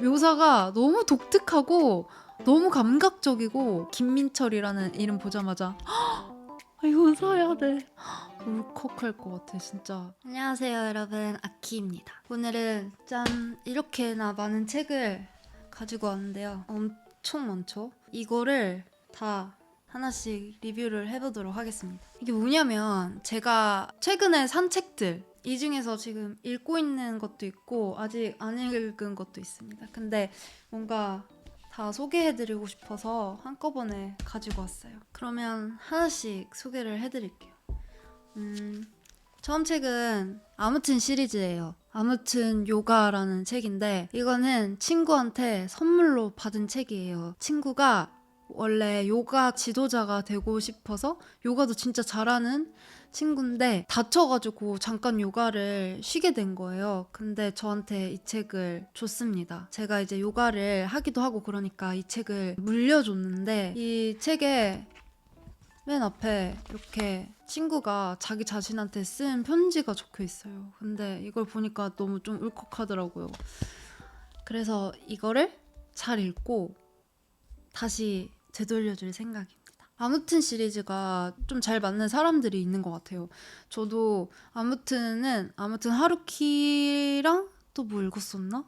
묘사가 너무 독특하고 너무 감각적이고 김민철이라는 이름 보자마자 이건 사야 돼 울컥할 것 같아 진짜. 안녕하세요 여러분, 아키입니다. 오늘은 짠 이렇게나 많은 책을 가지고 왔는데요. 엄청 많죠? 이거를 다 하나씩 리뷰를 해보도록 하겠습니다. 이게 뭐냐면 제가 최근에 산 책들 이 중에서 지금 읽고 있는 것도 있고 아직 안 읽은 것도 있습니다. 근데 뭔가 다 소개해드리고 싶어서 한꺼번에 가지고 왔어요. 그러면 하나씩 소개를 해드릴게요. 처음 책은 아무튼 시리즈예요. 아무튼 요가라는 책인데 이거는 친구한테 선물로 받은 책이에요. 친구가 원래 요가 지도자가 되고 싶어서 요가도 진짜 잘하는 친구인데 다쳐가지고 잠깐 요가를 쉬게 된 거예요. 근데 저한테 이 책을 줬습니다. 제가 이제 요가를 하기도 하고 그러니까 이 책을 물려줬는데 이 책에 맨 앞에 이렇게 친구가 자기 자신한테 쓴 편지가 적혀 있어요. 근데 이걸 보니까 너무 좀 울컥하더라고요. 그래서 이거를 잘 읽고 다시 되돌려줄 생각입니다. 아무튼 시리즈가 좀 잘 맞는 사람들이 있는 것 같아요. 저도 아무튼 하루키랑 또 뭐 읽었었나?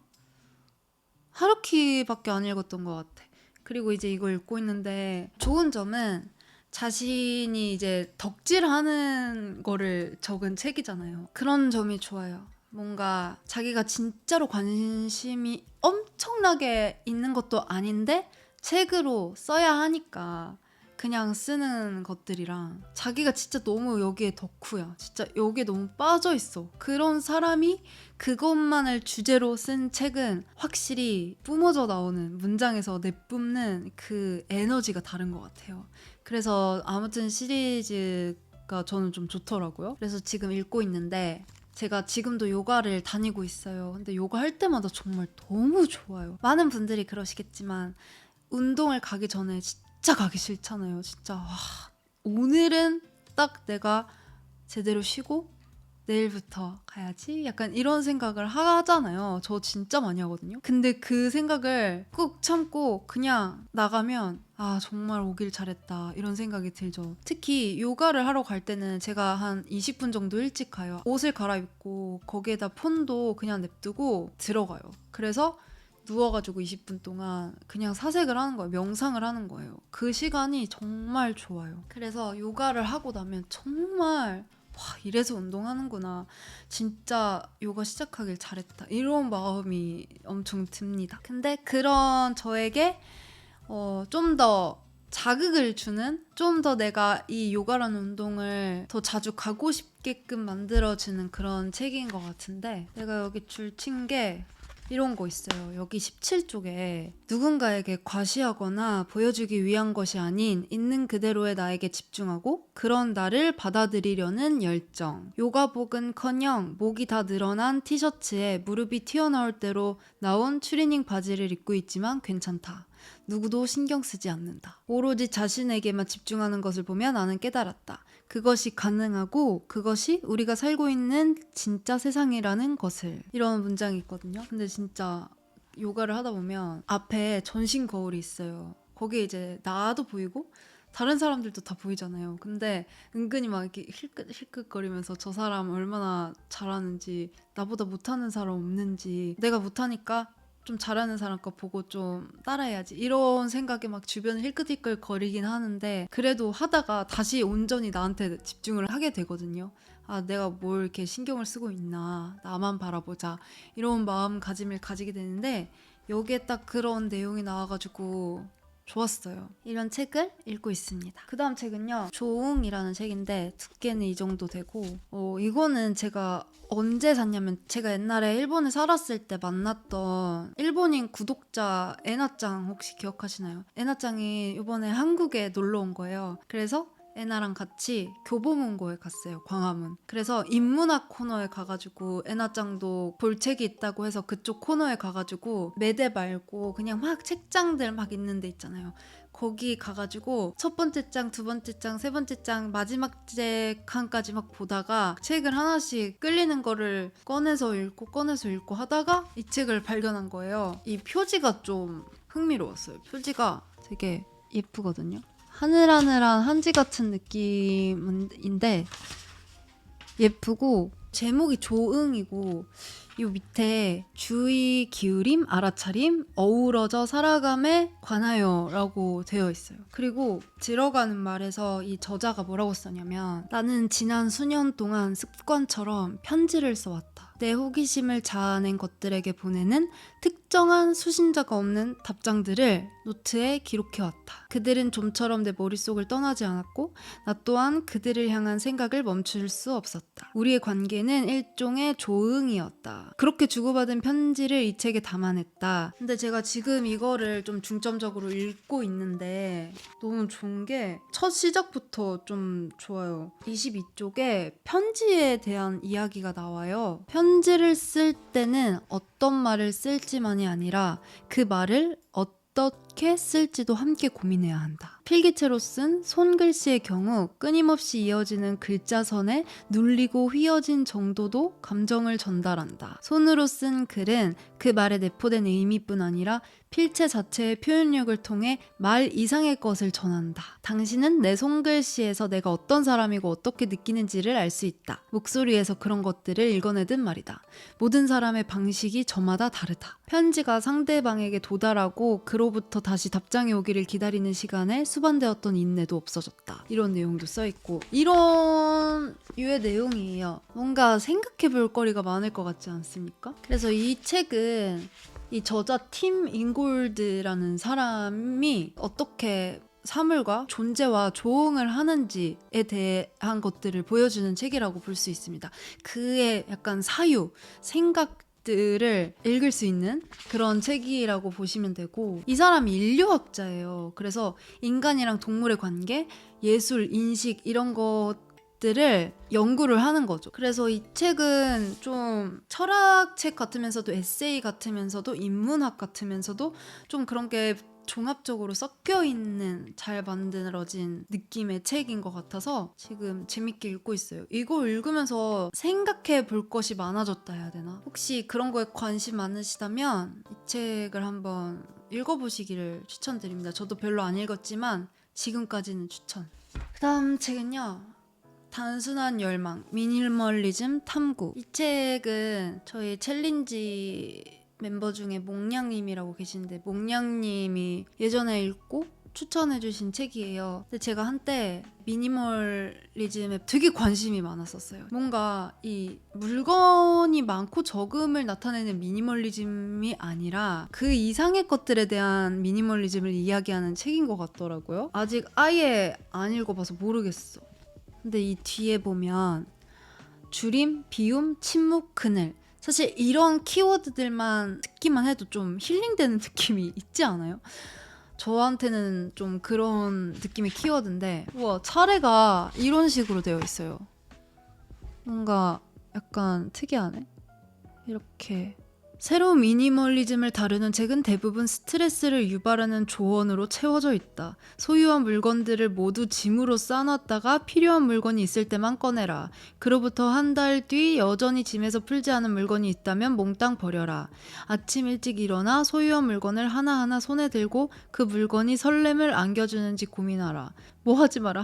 하루키밖에 안 읽었던 것 같아. 그리고 이제 이거 읽고 있는데 좋은 점은 자신이 이제 덕질하는 거를 적은 책이잖아요. 그런 점이 좋아요. 뭔가 자기가 진짜로 관심이 엄청나게 있는 것도 아닌데 책으로 써야 하니까 그냥 쓰는 것들이랑 자기가 진짜 너무 여기에 덕후야. 진짜 여기에 너무 빠져 있어. 그런 사람이 그것만을 주제로 쓴 책은 확실히 뿜어져 나오는 문장에서 내뿜는 그 에너지가 다른 것 같아요. 그래서 아무튼 시리즈가 저는 좀 좋더라고요. 그래서 지금 읽고 있는데 제가 지금도 요가를 다니고 있어요. 근데 요가 할 때마다 정말 너무 좋아요. 많은 분들이 그러시겠지만 운동을 가기 전에 진짜 가기 싫잖아요. 진짜 와, 오늘은 딱 내가 제대로 쉬고 내일부터 가야지 약간 이런 생각을 하잖아요. 저 진짜 많이 하거든요. 근데 그 생각을 꾹 참고 그냥 나가면 아 정말 오길 잘했다 이런 생각이 들죠. 특히 요가를 하러 갈 때는 제가 한 20분 정도 일찍 가요. 옷을 갈아입고 거기에다 폰도 그냥 냅두고 들어가요. 그래서 누워가지고 20분 동안 그냥 사색을 하는 거예요. 명상을 하는 거예요. 그 시간이 정말 좋아요. 그래서 요가를 하고 나면 정말 와 이래서 운동하는구나. 진짜 요가 시작하길 잘했다. 이런 마음이 엄청 듭니다. 근데 그런 저에게 좀 더 자극을 주는, 좀 더 내가 이 요가라는 운동을 더 자주 가고 싶게끔 만들어주는 그런 책인 것 같은데 내가 여기 줄친 게 이런 거 있어요. 여기 17쪽에 누군가에게 과시하거나 보여주기 위한 것이 아닌 있는 그대로의 나에게 집중하고 그런 나를 받아들이려는 열정. 요가복은커녕 목이 다 늘어난 티셔츠에 무릎이 튀어나올 대로 나온 추리닝 바지를 입고 있지만 괜찮다. 누구도 신경 쓰지 않는다. 오로지 자신에게만 집중하는 것을 보며 나는 깨달았다. 그것이 가능하고 그것이 우리가 살고 있는 진짜 세상이라는 것을. 이런 문장이 있거든요. 근데 진짜 요가를 하다 보면 앞에 전신 거울이 있어요. 거기에 이제 나도 보이고 다른 사람들도 다 보이잖아요. 근데 은근히 막 이렇게 힐끗힐끗거리면서 저 사람 얼마나 잘하는지, 나보다 못하는 사람 없는지, 내가 못하니까 좀 잘하는 사람 거 보고 좀 따라해야지 이런 생각에 막 주변을 힐끗힐끗 거리긴 하는데 그래도 하다가 다시 온전히 나한테 집중을 하게 되거든요. 아 내가 뭘 이렇게 신경을 쓰고 있나, 나만 바라보자 이런 마음가짐을 가지게 되는데 여기에 딱 그런 내용이 나와가지고 좋았어요. 이런 책을 읽고 있습니다. 그 다음 책은요, 조웅이라는 책인데 두께는 이 정도 되고 이거는 제가 언제 샀냐면 제가 옛날에 일본에 살았을 때 만났던 일본인 구독자 애나짱 혹시 기억하시나요? 애나짱이 이번에 한국에 놀러 온 거예요. 그래서 애나랑 같이 교보문고에 갔어요. 광화문. 그래서 인문학 코너에 가가지고 애나짱도 볼 책이 있다고 해서 그쪽 코너에 가가지고 매대 말고 그냥 막 책장들 막 있는 데 있잖아요. 거기 가가지고 첫 번째 장, 두 번째 장, 세 번째 장, 마지막 칸까지 막 보다가 책을 하나씩 끌리는 거를 꺼내서 읽고 하다가 이 책을 발견한 거예요. 이 표지가 좀 흥미로웠어요. 표지가 되게 예쁘거든요. 하늘하늘한 한지 같은 느낌인데 예쁘고 제목이 조응이고 이 밑에 주의 기울임 알아차림 어우러져 살아감에 관하여 라고 되어 있어요. 그리고 들어가는 말에서 이 저자가 뭐라고 썼냐면 나는 지난 수년 동안 습관처럼 편지를 써왔다. 내 호기심을 자아낸 것들에게 보내는 특정한 수신자가 없는 답장들을 노트에 기록해왔다. 그들은 좀처럼 내 머릿속을 떠나지 않았고 나 또한 그들을 향한 생각을 멈출 수 없었다. 우리의 관계는 일종의 조응이었다. 그렇게 주고받은 편지를 이 책에 담아냈다. 근데 제가 지금 이거를 좀 중점적으로 읽고 있는데 너무 좋은 게 첫 시작부터 좀 좋아요. 22쪽에 편지에 대한 이야기가 나와요. 편지를 쓸 때는 어떤 말을 쓸지만이 아니라 그 말을 어떻게 쓸지도 함께 고민해야 한다. 필기체로 쓴 손글씨의 경우 끊임없이 이어지는 글자선에 눌리고 휘어진 정도도 감정을 전달한다. 손으로 쓴 글은 그 말에 내포된 의미뿐 아니라 필체 자체의 표현력을 통해 말 이상의 것을 전한다. 당신은 내 손글씨에서 내가 어떤 사람이고 어떻게 느끼는지를 알 수 있다. 목소리에서 그런 것들을 읽어내듯 말이다. 모든 사람의 방식이 저마다 다르다. 편지가 상대방에게 도달하고 그로부터 다시 답장이 오기를 기다리는 시간에 수반되었던 인내도 없어졌다. 이런 내용도 써있고 이런 유의 내용이에요. 뭔가 생각해 볼 거리가 많을 것 같지 않습니까? 그래서 이 책은 이 저자 팀 인골드라는 사람이 어떻게 사물과 존재와 조응을 하는지에 대한 것들을 보여주는 책이라고 볼 수 있습니다. 그의 약간 사유, 생각들을 읽을 수 있는 그런 책이라고 보시면 되고 이 사람이 인류학자예요. 그래서 인간이랑 동물의 관계, 예술, 인식 이런 것들을 연구를 하는 거죠. 그래서 이 책은 좀 철학책 같으면서도 에세이 같으면서도 인문학 같으면서도 좀 그런 게 종합적으로 섞여 있는 잘 만들어진 느낌의 책인 것 같아서 지금 재밌게 읽고 있어요. 이거 읽으면서 생각해 볼 것이 많아졌다 해야 되나? 혹시 그런 거에 관심 많으시다면 이 책을 한번 읽어보시기를 추천드립니다. 저도 별로 안 읽었지만 지금까지는 추천. 그 다음 책은요. 단순한 열망, 미니멀리즘 탐구. 이 책은 저희 챌린지 멤버 중에 몽냥님이라고 계신데 몽냥님이 예전에 읽고 추천해주신 책이에요. 근데 제가 한때 미니멀리즘에 되게 관심이 많았었어요. 뭔가 이 물건이 많고 적음을 나타내는 미니멀리즘이 아니라 그 이상의 것들에 대한 미니멀리즘을 이야기하는 책인 것 같더라고요. 아직 아예 안 읽어봐서 모르겠어. 근데 이 뒤에 보면 줄임, 비움, 침묵, 그늘 사실 이런 키워드들만 듣기만 해도 좀 힐링되는 느낌이 있지 않아요? 저한테는 좀 그런 느낌의 키워드인데 우와 차례가 이런 식으로 되어 있어요. 뭔가 약간 특이하네. 이렇게 새로운 미니멀리즘을 다루는 책은 대부분 스트레스를 유발하는 조언으로 채워져 있다. 소유한 물건들을 모두 짐으로 싸놨다가 필요한 물건이 있을 때만 꺼내라. 그로부터 한 달 뒤 여전히 짐에서 풀지 않은 물건이 있다면 몽땅 버려라. 아침 일찍 일어나 소유한 물건을 하나하나 손에 들고 그 물건이 설렘을 안겨주는지 고민하라. 뭐 하지 마라.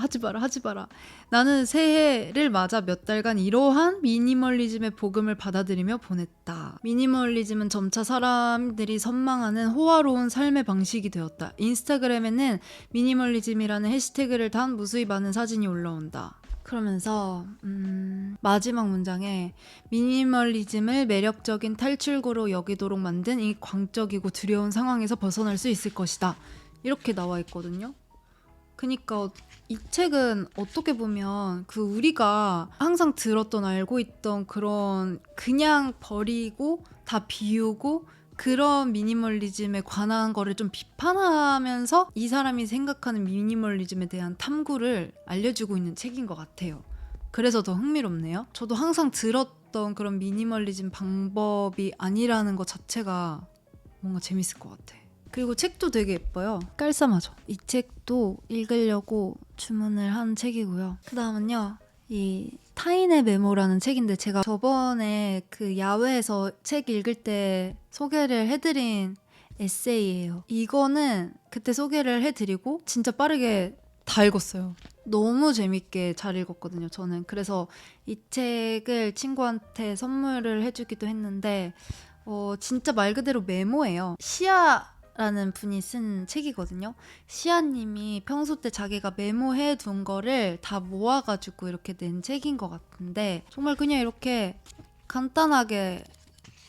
나는 새해를 맞아 몇 달간 이러한 미니멀리즘의 복음을 받아들이며 보냈다. 미니멀리즘은 점차 사람들이 선망하는 호화로운 삶의 방식이 되었다. 인스타그램에는 미니멀리즘이라는 해시태그를 단 무수히 많은 사진이 올라온다. 그러면서 마지막 문장에 미니멀리즘을 매력적인 탈출구로 여기도록 만든 이 광적이고 두려운 상황에서 벗어날 수 있을 것이다. 이렇게 나와 있거든요. 그니까 이 책은 어떻게 보면 그 우리가 항상 들었던 알고 있던 그런 그냥 버리고 다 비우고 그런 미니멀리즘에 관한 거를 좀 비판하면서 이 사람이 생각하는 미니멀리즘에 대한 탐구를 알려주고 있는 책인 것 같아요. 그래서 더 흥미롭네요. 저도 항상 들었던 그런 미니멀리즘 방법이 아니라는 것 자체가 뭔가 재밌을 것 같아. 그리고 책도 되게 예뻐요. 깔쌈하죠. 이 책도 읽으려고 주문을 한 책이고요. 그 다음은요, 이 타인의 메모라는 책인데, 제가 저번에 그 야외에서 책 읽을 때 소개를 해드린 에세이예요. 이거는 그때 소개를 해드리고 진짜 빠르게 다 읽었어요. 너무 재밌게 잘 읽었거든요, 저는. 그래서 이 책을 친구한테 선물을 해주기도 했는데 진짜 말 그대로 메모예요. 시아라는 분이 쓴 책이거든요. 시아님이 평소 때 자기가 메모해 둔 거를 다 모아가지고 이렇게 낸 책인 것 같은데, 정말 그냥 이렇게 간단하게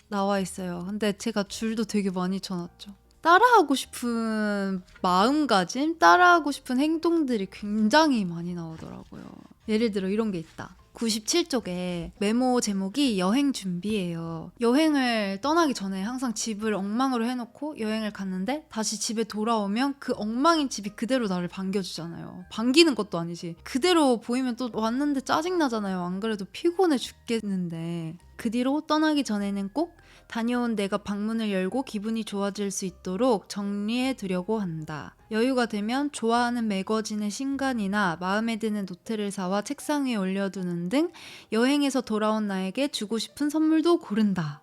나와 있어요. 근데 제가 줄도 되게 많이 쳐놨죠. 따라하고 싶은 마음가짐, 따라하고 싶은 행동들이 굉장히 많이 나오더라고요. 예를 들어 이런 게 있다. 97쪽에 메모 제목이 여행 준비예요. 여행을 떠나기 전에 항상 집을 엉망으로 해놓고 여행을 갔는데 다시 집에 돌아오면 그 엉망인 집이 그대로 나를 반겨주잖아요. 반기는 것도 아니지. 그대로 보이면 또 왔는데 짜증나잖아요. 안 그래도 피곤해 죽겠는데. 그 뒤로 떠나기 전에는 꼭 다녀온 내가 방문을 열고 기분이 좋아질 수 있도록 정리해 두려고 한다. 여유가 되면 좋아하는 매거진의 신간이나 마음에 드는 노트를 사와 책상 위에 올려두는 등 여행에서 돌아온 나에게 주고 싶은 선물도 고른다.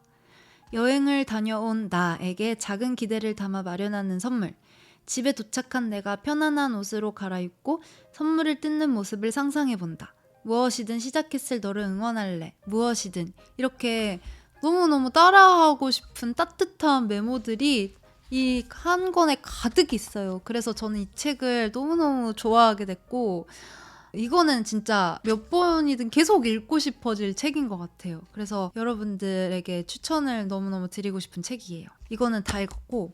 여행을 다녀온 나에게 작은 기대를 담아 마련하는 선물. 집에 도착한 내가 편안한 옷으로 갈아입고 선물을 뜯는 모습을 상상해본다. 무엇이든 시작했을 너를 응원할래. 무엇이든. 이렇게 너무너무 따라하고 싶은 따뜻한 메모들이 이 한 권에 가득 있어요. 그래서 저는 이 책을 너무너무 좋아하게 됐고, 이거는 진짜 몇 번이든 계속 읽고 싶어질 책인 것 같아요. 그래서 여러분들에게 추천을 너무너무 드리고 싶은 책이에요. 이거는 다 읽었고,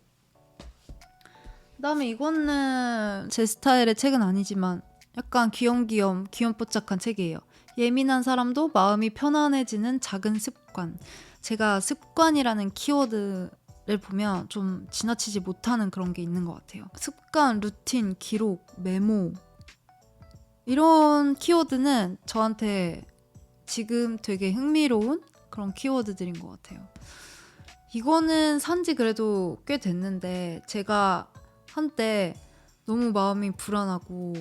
그다음에 이거는 제 스타일의 책은 아니지만 약간 귀염뽀짝한 책이에요. 예민한 사람도 마음이 편안해지는 작은 습관. 제가 습관이라는 키워드를 보면 좀 지나치지 못하는 그런 게 있는 것 같아요. 습관, 루틴, 기록, 메모, 이런 키워드는 저한테 지금 되게 흥미로운 그런 키워드들인 것 같아요. 이거는 산지 그래도 꽤 됐는데, 제가 한때 너무 마음이 불안하고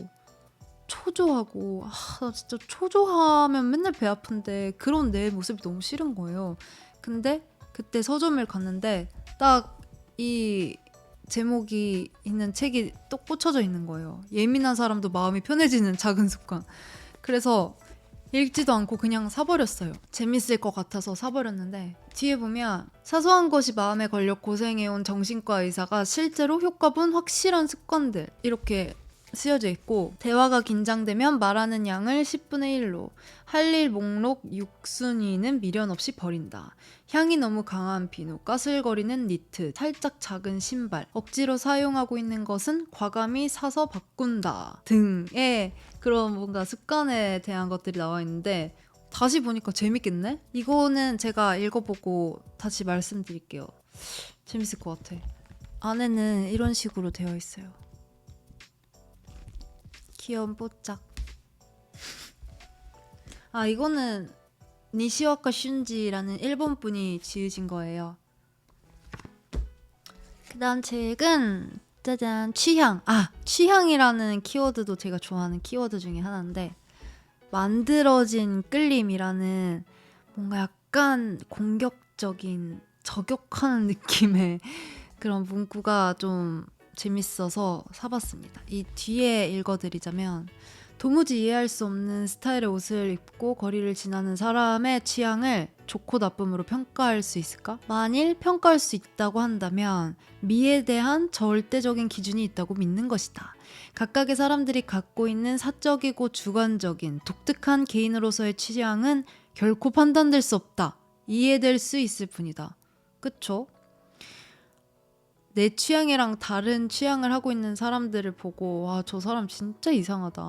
초조하고, 나 진짜 초조하면 맨날 배 아픈데 그런 내 모습이 너무 싫은 거예요. 근데 그때 서점을 갔는데 딱 이 제목이 있는 책이 똑 꽂혀져 있는 거예요. 예민한 사람도 마음이 편해지는 작은 습관. 그래서 읽지도 않고 그냥 사버렸어요. 재밌을 것 같아서 사버렸는데, 뒤에 보면 사소한 것이 마음에 걸려 고생해온 정신과 의사가 실제로 효과 본 확실한 습관들, 이렇게 쓰여져 있고, 대화가 긴장되면 말하는 양을 10분의 1로, 할 일 목록 6순위는 미련 없이 버린다. 향이 너무 강한 비누, 까슬거리는 니트, 살짝 작은 신발, 억지로 사용하고 있는 것은 과감히 사서 바꾼다 등의 그런 뭔가 습관에 대한 것들이 나와 있는데, 다시 보니까 재밌겠네? 이거는 제가 읽어보고 다시 말씀드릴게요. 재밌을 것 같아. 안에는 이런 식으로 되어 있어요. 귀염뽀짝. 이거는 니시와카 슌지라는 일본 분이 지으신 거예요. 그 다음 책은 짜잔, 취향. 취향이라는 키워드도 제가 좋아하는 키워드 중에 하나인데, 만들어진 끌림이라는 뭔가 약간 공격적인, 저격하는 느낌의 그런 문구가 좀 재밌어서 사봤습니다. 이 뒤에 읽어드리자면, 도무지 이해할 수 없는 스타일의 옷을 입고 거리를 지나는 사람의 취향을 좋고 나쁨으로 평가할 수 있을까? 만일 평가할 수 있다고 한다면 미에 대한 절대적인 기준이 있다고 믿는 것이다. 각각의 사람들이 갖고 있는 사적이고 주관적인 독특한 개인으로서의 취향은 결코 판단될 수 없다. 이해될 수 있을 뿐이다. 그쵸? 내 취향이랑 다른 취향을 하고 있는 사람들을 보고, 저 사람 진짜 이상하다.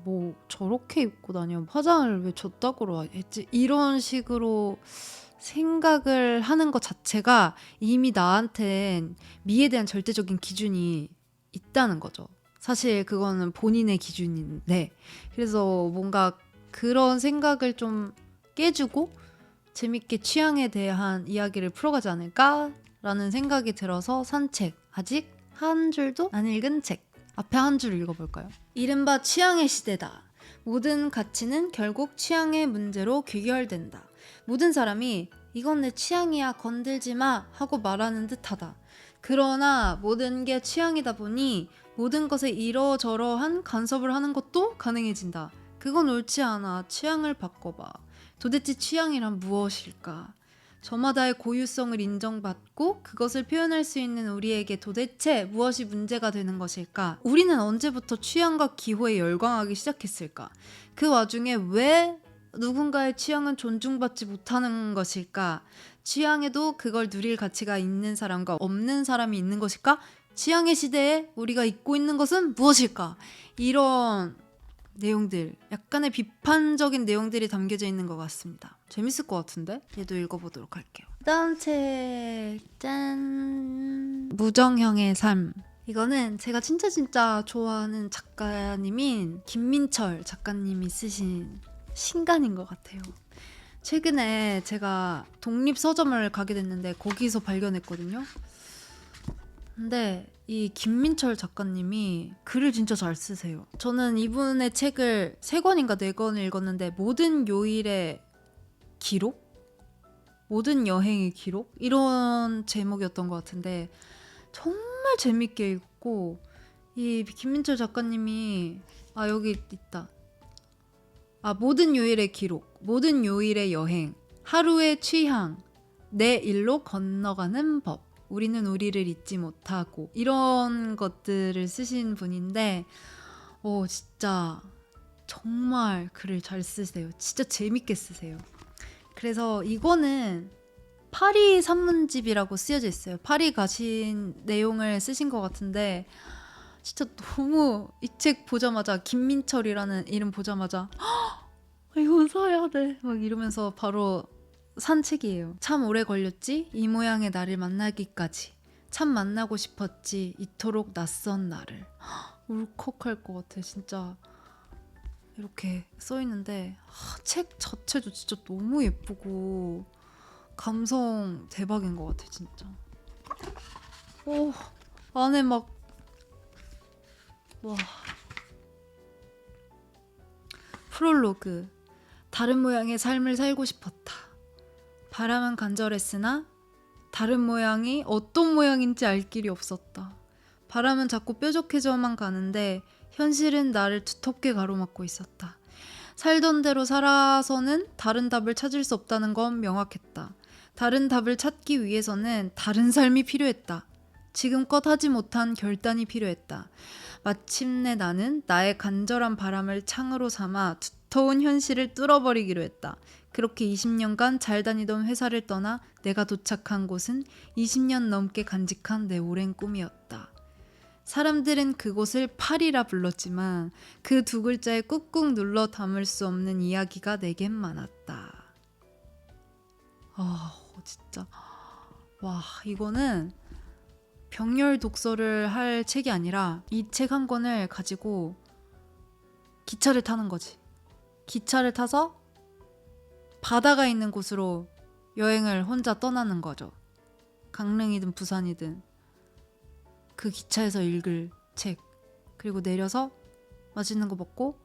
뭐 저렇게 입고 다녀. 화장을 왜 저따구로 했지? 이런 식으로 생각을 하는 것 자체가 이미 나한텐 미에 대한 절대적인 기준이 있다는 거죠. 사실 그거는 본인의 기준인데, 그래서 뭔가 그런 생각을 좀 깨주고 재밌게 취향에 대한 이야기를 풀어가지 않을까라는 생각이 들어서 산 책, 아직 한 줄도 안 읽은 책, 앞에 한 줄 읽어볼까요? 이른바 취향의 시대다. 모든 가치는 결국 취향의 문제로 귀결된다. 모든 사람이 이건 내 취향이야 건들지 마 하고 말하는 듯하다. 그러나 모든 게 취향이다 보니 모든 것에 이러저러한 간섭을 하는 것도 가능해진다. 그건 옳지 않아. 취향을 바꿔봐. 도대체 취향이란 무엇일까? 저마다의 고유성을 인정받고 그것을 표현할 수 있는 우리에게 도대체 무엇이 문제가 되는 것일까? 우리는 언제부터 취향과 기호에 열광하기 시작했을까? 그 와중에 왜 누군가의 취향은 존중받지 못하는 것일까? 취향에도 그걸 누릴 가치가 있는 사람과 없는 사람이 있는 것일까? 취향의 시대에 우리가 잊고 있는 것은 무엇일까? 이런 내용들, 약간의 비판적인 내용들이 담겨져 있는 것 같습니다. 재밌을 것 같은데? 얘도 읽어보도록 할게요. 다음 책, 짠! 무정형의 삶. 이거는 제가 진짜 좋아하는 작가님인 김민철 작가님이 쓰신 신간인 것 같아요. 최근에 제가 독립서점을 가게 됐는데 거기서 발견했거든요. 근데 이 김민철 작가님이 글을 진짜 잘 쓰세요. 저는 이분의 책을 3권인가 4권을 읽었는데 모든 요일의 기록? 모든 여행의 기록? 이런 제목이었던 것 같은데 정말 재밌게 읽고 이 김민철 작가님이 여기 있다. 모든 요일의 기록, 모든 요일의 여행, 하루의 취향, 내 일로 건너가는 법, 우리는 우리를 잊지 못하고 이런 것들을 쓰신 분인데 진짜 정말 글을 잘 쓰세요. 진짜 재밌게 쓰세요. 그래서 이거는 파리 산문집이라고 쓰여져 있어요. 파리 가신 내용을 쓰신 것 같은데 진짜 너무 이 책 보자마자 김민철이라는 이름 보자마자 이거 사야 돼 막 이러면서 바로 산 책이에요. 참 오래 걸렸지 이 모양의 나를 만나기까지. 참 만나고 싶었지 이토록 낯선 나를. 울컥할 것 같아 진짜. 이렇게 써있는데 책 자체도 진짜 너무 예쁘고 감성 대박인 것 같아 진짜. 안에 막 와. 프롤로그. 다른 모양의 삶을 살고 싶었다. 바람은 간절했으나 다른 모양이 어떤 모양인지 알 길이 없었다. 바람은 자꾸 뾰족해져만 가는데 현실은 나를 두텁게 가로막고 있었다. 살던 대로 살아서는 다른 답을 찾을 수 없다는 건 명확했다. 다른 답을 찾기 위해서는 다른 삶이 필요했다. 지금껏 하지 못한 결단이 필요했다. 마침내 나는 나의 간절한 바람을 창으로 삼아 두터운 현실을 뚫어버리기로 했다. 그렇게 20년간 잘 다니던 회사를 떠나 내가 도착한 곳은 20년 넘게 간직한 내 오랜 꿈이었다. 사람들은 그곳을 파리라 불렀지만 그 2글자에 꾹꾹 눌러 담을 수 없는 이야기가 내겐 많았다. 진짜 와 이거는 병렬 독서를 할 책이 아니라 이 책 한 권을 가지고 기차를 타는 거지. 기차를 타서 바다가 있는 곳으로 여행을 혼자 떠나는 거죠. 강릉이든 부산이든 그 기차에서 읽을 책. 그리고 내려서 맛있는 거 먹고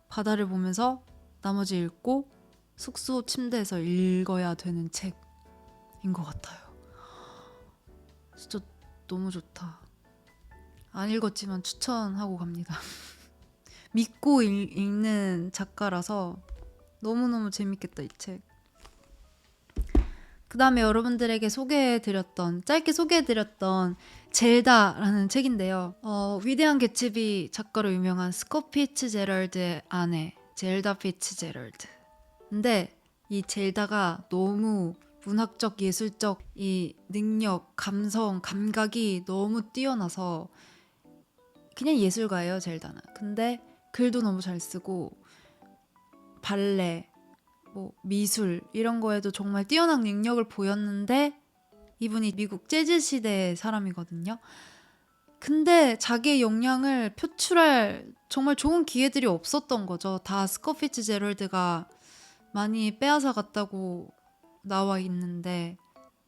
바다를 보면서 나머지 읽고 숙소 침대에서 읽어야 되는 책인 것 같아요. 진짜 너무 좋다. 안 읽었지만 추천하고 갑니다. 믿고 읽는 작가라서 너무너무 재밌겠다 이 책. 그 다음에 여러분들에게 짧게 소개해드렸던 젤다라는 책인데요. 위대한 개츠비 작가로 유명한 스콧 피츠제럴드의 아내 젤다 피츠제럴드. 근데 이 젤다가 너무 문학적, 예술적 이 능력, 감성, 감각이 너무 뛰어나서 그냥 예술가예요, 젤다는. 근데 글도 너무 잘 쓰고 발레, 뭐 미술 이런 거에도 정말 뛰어난 능력을 보였는데 이분이 미국 재즈 시대의 사람이거든요. 근데 자기의 역량을 표출할 정말 좋은 기회들이 없었던 거죠. 다 스콧 피츠제럴드가 많이 빼앗아 갔다고 나와 있는데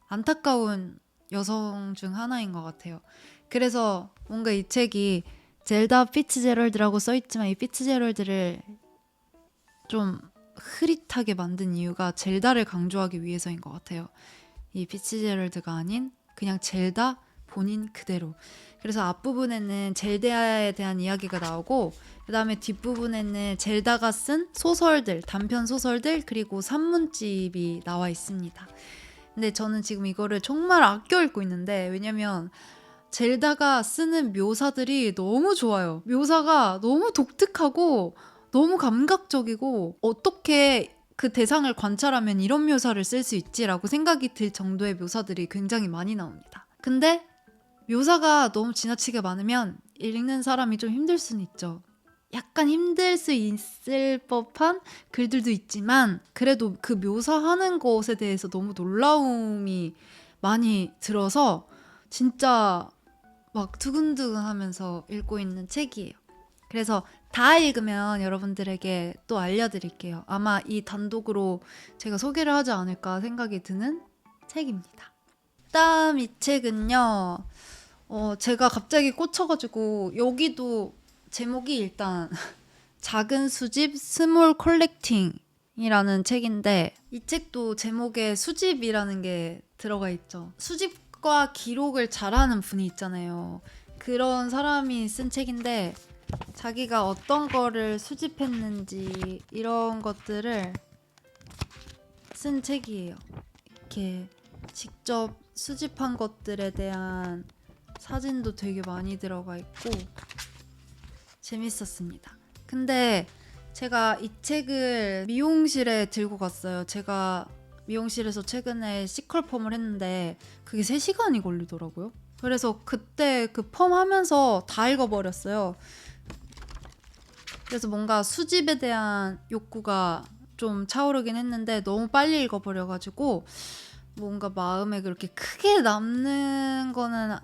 안타까운 여성 중 하나인 것 같아요. 그래서 뭔가 이 책이 젤다 피츠제럴드라고 써있지만 이 피츠제럴드를 좀 흐릿하게 만든 이유가 젤다를 강조하기 위해서인 것 같아요. 이 피츠제럴드가 아닌 그냥 젤다 본인 그대로. 그래서 앞부분에는 젤다에 대한 이야기가 나오고 그 다음에 뒷부분에는 젤다가 쓴 소설들, 단편 소설들 그리고 산문집이 나와 있습니다. 근데 저는 지금 이거를 정말 아껴 읽고 있는데 왜냐면 젤다가 쓰는 묘사들이 너무 좋아요. 묘사가 너무 독특하고 너무 감각적이고 어떻게 그 대상을 관찰하면 이런 묘사를 쓸 수 있지라고 생각이 들 정도의 묘사들이 굉장히 많이 나옵니다. 근데 묘사가 너무 지나치게 많으면 읽는 사람이 좀 힘들 수는 있죠. 약간 힘들 수 있을 법한 글들도 있지만 그래도 그 묘사하는 것에 대해서 너무 놀라움이 많이 들어서 진짜 막 두근두근 하면서 읽고 있는 책이에요. 그래서 다 읽으면 여러분들에게 또 알려드릴게요. 아마 이 단독으로 제가 소개를 하지 않을까 생각이 드는 책입니다. 다음 이 책은요. 제가 갑자기 꽂혀가지고 여기도 제목이 일단 작은 수집 스몰 컬렉팅이라는 책인데 이 책도 제목에 수집이라는 게 들어가 있죠. 수집과 기록을 잘하는 분이 있잖아요. 그런 사람이 쓴 책인데 자기가 어떤 거를 수집했는지 이런 것들을 쓴 책이에요. 이렇게 직접 수집한 것들에 대한 사진도 되게 많이 들어가 있고 재밌었습니다. 근데 제가 이 책을 미용실에 들고 갔어요. 제가 미용실에서 최근에 시컬펌을 했는데 그게 3시간이 걸리더라고요. 그래서 그때 그 펌 하면서 다 읽어버렸어요. 그래서 뭔가 수집에 대한 욕구가 좀 차오르긴 했는데 너무 빨리 읽어버려가지고 뭔가 마음에 그렇게 크게 남는 거는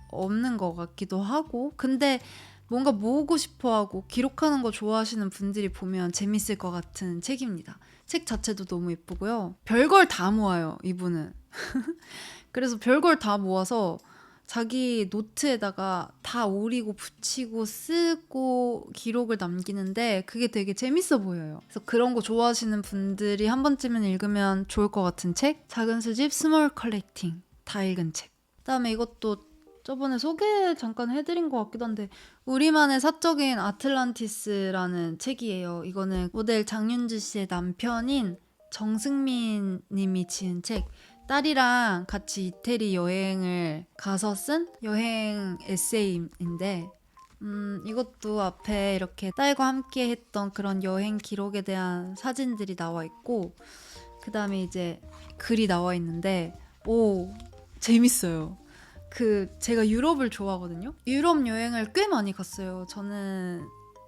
없는 것 같기도 하고 근데 뭔가 모으고 싶어하고 기록하는 거 좋아하시는 분들이 보면 재밌을 것 같은 책입니다. 책 자체도 너무 예쁘고요. 별걸 다 모아요, 이분은. 그래서 별걸 다 모아서 자기 노트에다가 다 오리고 붙이고 쓰고 기록을 남기는데 그게 되게 재밌어 보여요. 그래서 그런 거 좋아하시는 분들이 한 번쯤은 읽으면 좋을 것 같은 책? 작은 수집 스몰 컬렉팅 다 읽은 책. 그다음에 이것도 저번에 소개 잠깐 해드린 것 같기도 한데 우리만의 사적인 아틀란티스라는 책이에요. 이거는 모델 장윤주 씨의 남편인 정승민 님이 지은 책. 딸이랑 같이 이태리 여행을 가서 쓴 여행 에세이인데 이것도 앞에 이렇게 딸과 함께 했던 그런 여행 기록에 대한 사진들이 나와 있고 그 다음에 이제 글이 나와 있는데 재밌어요. 제가 유럽을 좋아하거든요. 유럽 여행을 꽤 많이 갔어요. 저는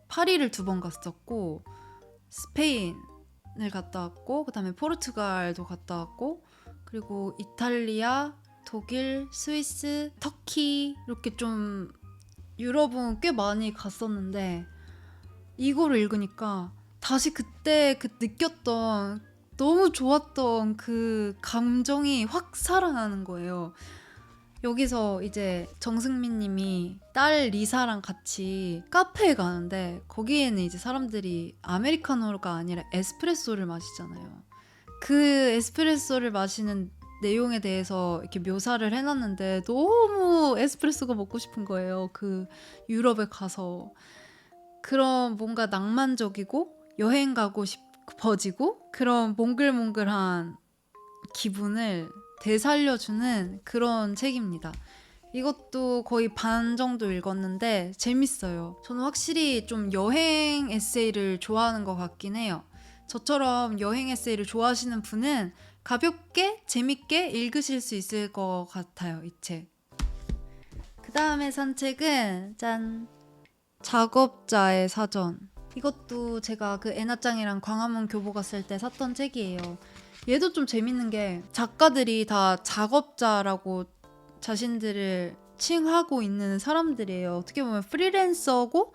파리를 2번 갔었고 스페인을 갔다 왔고 그 다음에 포르투갈도 갔다 왔고 그리고 이탈리아, 독일, 스위스, 터키 이렇게 좀 유럽은 꽤 많이 갔었는데 이거를 읽으니까 다시 그때 느꼈던 너무 좋았던 그 감정이 확 살아나는 거예요. 여기서 이제 정승민 님이 딸 리사랑 같이 카페에 가는데 거기에는 이제 사람들이 아메리카노가 아니라 에스프레소를 마시잖아요. 그 에스프레소를 마시는 내용에 대해서 이렇게 묘사를 해놨는데 너무 에스프레소가 먹고 싶은 거예요. 그 유럽에 가서 그런 뭔가 낭만적이고 여행 가고 싶어지고 그런 몽글몽글한 기분을 되살려주는 그런 책입니다. 이것도 거의 반 정도 읽었는데 재밌어요. 저는 확실히 좀 여행 에세이를 좋아하는 것 같긴 해요. 저처럼 여행 에세이를 좋아하시는 분은 가볍게 재밌게 읽으실 수 있을 것 같아요. 이 책. 그 다음에 산 책은 짠! 작업자의 사전. 이것도 제가 그 애나짱이랑 광화문 교보 갔을 때 샀던 책이에요. 얘도 좀 재밌는 게 작가들이 다 작업자라고 자신들을 칭하고 있는 사람들이에요. 어떻게 보면 프리랜서고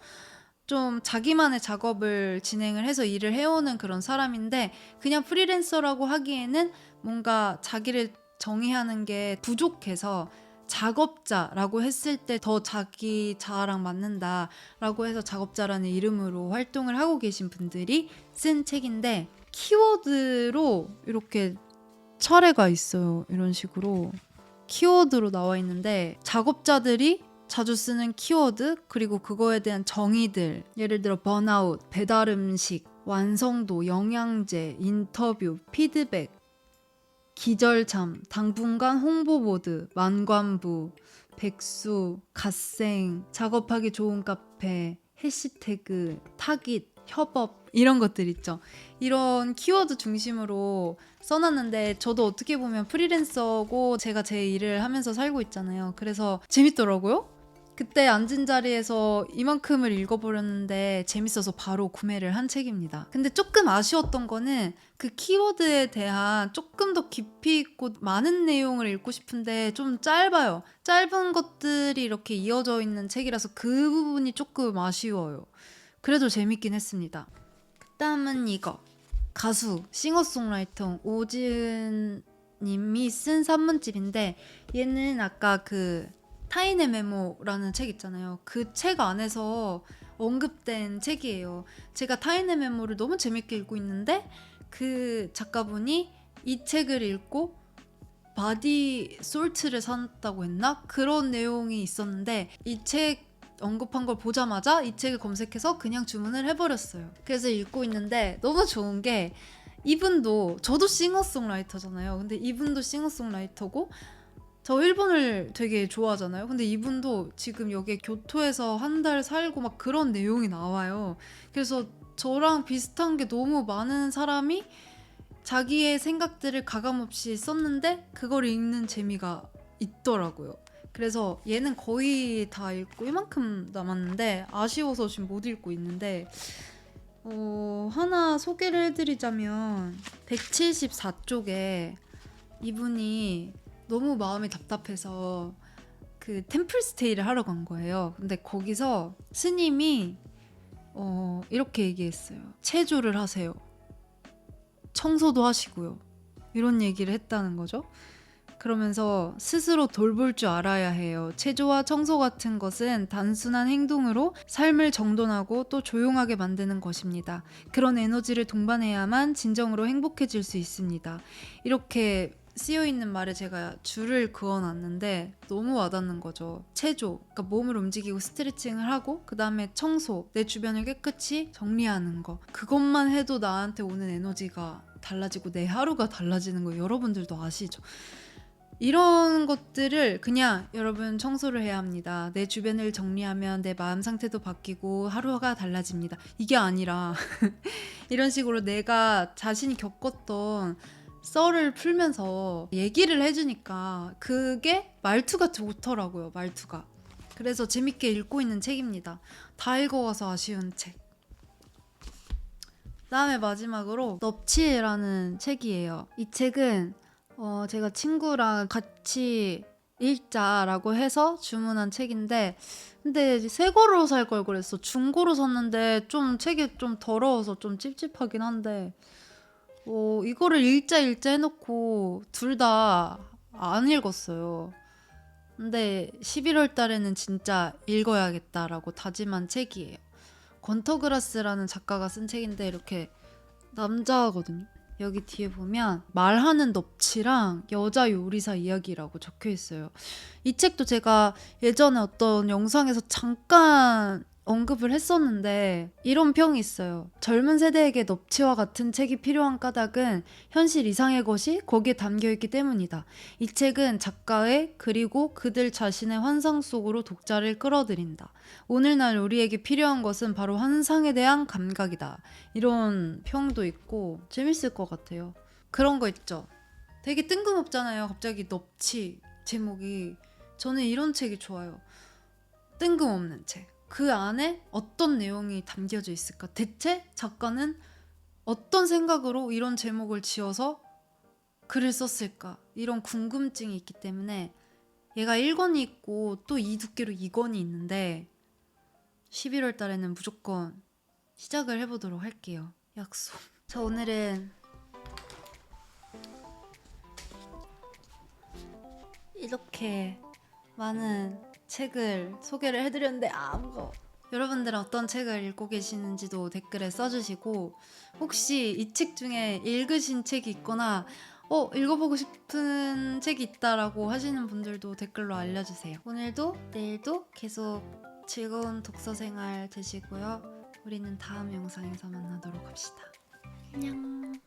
좀 자기만의 작업을 진행을 해서 일을 해오는 그런 사람인데, 그냥 프리랜서라고 하기에는 뭔가 자기를 정의하는 게 부족해서 작업자라고 했을 때 더 자기 자아랑 맞는다라고 해서 작업자라는 이름으로 활동을 하고 계신 분들이 쓴 책인데, 키워드로 이렇게 차례가 있어요. 이런 식으로 키워드로 나와 있는데, 작업자들이 자주 쓰는 키워드, 그리고 그거에 대한 정의들, 예를 들어 번아웃, 배달음식, 완성도, 영양제, 인터뷰, 피드백, 기절참, 당분간 홍보보드, 만관부, 백수, 갓생, 작업하기 좋은 카페, 해시태그, 타깃, 협업, 이런 것들 있죠. 이런 키워드 중심으로 써놨는데, 저도 어떻게 보면 프리랜서고 제가 제 일을 하면서 살고 있잖아요. 그래서 재밌더라고요. 그때 앉은 자리에서 이만큼을 읽어버렸는데 재밌어서 바로 구매를 한 책입니다. 근데 조금 아쉬웠던 거는 그 키워드에 대한 조금 더 깊이 있고 많은 내용을 읽고 싶은데 좀 짧아요. 짧은 것들이 이렇게 이어져 있는 책이라서 그 부분이 조금 아쉬워요. 그래도 재밌긴 했습니다. 그다음은 이거. 가수, 싱어송라이터 오지은 님이 쓴 산문집인데, 얘는 아까 그 타인의 메모라는 책 있잖아요. 그 책 안에서 언급된 책이에요. 제가 타인의 메모를 너무 재밌게 읽고 있는데, 그 작가분이 이 책을 읽고 바디 솔트를 샀다고 했나? 그런 내용이 있었는데, 이 책 언급한 걸 보자마자 이 책을 검색해서 그냥 주문을 해버렸어요. 그래서 읽고 있는데 너무 좋은 게, 이분도, 저도 싱어송라이터잖아요. 근데 이분도 싱어송라이터고 저 일본을 되게 좋아하잖아요. 근데 이분도 지금 여기 교토에서 한 달 살고 막 그런 내용이 나와요. 그래서 저랑 비슷한 게 너무 많은 사람이 자기의 생각들을 가감없이 썼는데 그걸 읽는 재미가 있더라고요. 그래서 얘는 거의 다 읽고 이만큼 남았는데 아쉬워서 지금 못 읽고 있는데, 하나 소개를 해드리자면 174쪽에 이분이 너무 마음이 답답해서 그 템플스테이를 하러 간 거예요. 근데 거기서 스님이 이렇게 얘기했어요. 체조를 하세요. 청소도 하시고요. 이런 얘기를 했다는 거죠. 그러면서 스스로 돌볼 줄 알아야 해요. 체조와 청소 같은 것은 단순한 행동으로 삶을 정돈하고 또 조용하게 만드는 것입니다. 그런 에너지를 동반해야만 진정으로 행복해질 수 있습니다. 이렇게 쓰여있는 말에 제가 줄을 그어놨는데 너무 와닿는 거죠. 체조, 그러니까 몸을 움직이고 스트레칭을 하고, 그 다음에 청소, 내 주변을 깨끗이 정리하는 거. 그것만 해도 나한테 오는 에너지가 달라지고 내 하루가 달라지는 거 여러분들도 아시죠? 이런 것들을 그냥 여러분 청소를 해야 합니다. 내 주변을 정리하면 내 마음 상태도 바뀌고 하루가 달라집니다. 이게 아니라 이런 식으로 내가 자신이 겪었던 썰을 풀면서 얘기를 해주니까 그게 말투가 좋더라고요. 말투가. 그래서 재밌게 읽고 있는 책입니다. 다 읽어가서 아쉬운 책. 그다음에 마지막으로 넙치라는 책이에요. 이 책은 제가 친구랑 같이 읽자라고 해서 주문한 책인데, 근데 새 거로 살 걸 그랬어. 중고로 샀는데 좀 책이 좀 더러워서 좀 찝찝하긴 한데, 이거를 읽자 해놓고 둘 다 안 읽었어요. 근데 11월 달에는 진짜 읽어야겠다라고 다짐한 책이에요. 건터그라스라는 작가가 쓴 책인데 이렇게 남자거든요. 여기 뒤에 보면 말하는 넙치랑 여자 요리사 이야기라고 적혀 있어요. 이 책도 제가 예전에 어떤 영상에서 잠깐 언급을 했었는데 이런 평이 있어요. 젊은 세대에게 넙치와 같은 책이 필요한 까닭은 현실 이상의 것이 거기에 담겨있기 때문이다. 이 책은 작가의 그리고 그들 자신의 환상 속으로 독자를 끌어들인다. 오늘날 우리에게 필요한 것은 바로 환상에 대한 감각이다. 이런 평도 있고 재밌을 것 같아요. 그런 거 있죠. 되게 뜬금없잖아요. 갑자기 넙치 제목이. 저는 이런 책이 좋아요. 뜬금없는 책. 그 안에 어떤 내용이 담겨져 있을까? 대체 작가는 어떤 생각으로 이런 제목을 지어서 글을 썼을까? 이런 궁금증이 있기 때문에 얘가 1권이 있고 또 이 두께로 2권이 있는데 11월 달에는 무조건 시작을 해보도록 할게요. 약속. 자, 오늘은 이렇게 많은 책을 소개를 해드렸는데 무거워. 여러분들은 어떤 책을 읽고 계시는지도 댓글에 써주시고 혹시 이 책 중에 읽으신 책이 있거나 읽어보고 싶은 책이 있다라고 하시는 분들도 댓글로 알려주세요. 오늘도 내일도 계속 즐거운 독서 생활 되시고요. 우리는 다음 영상에서 만나도록 합시다. 안녕.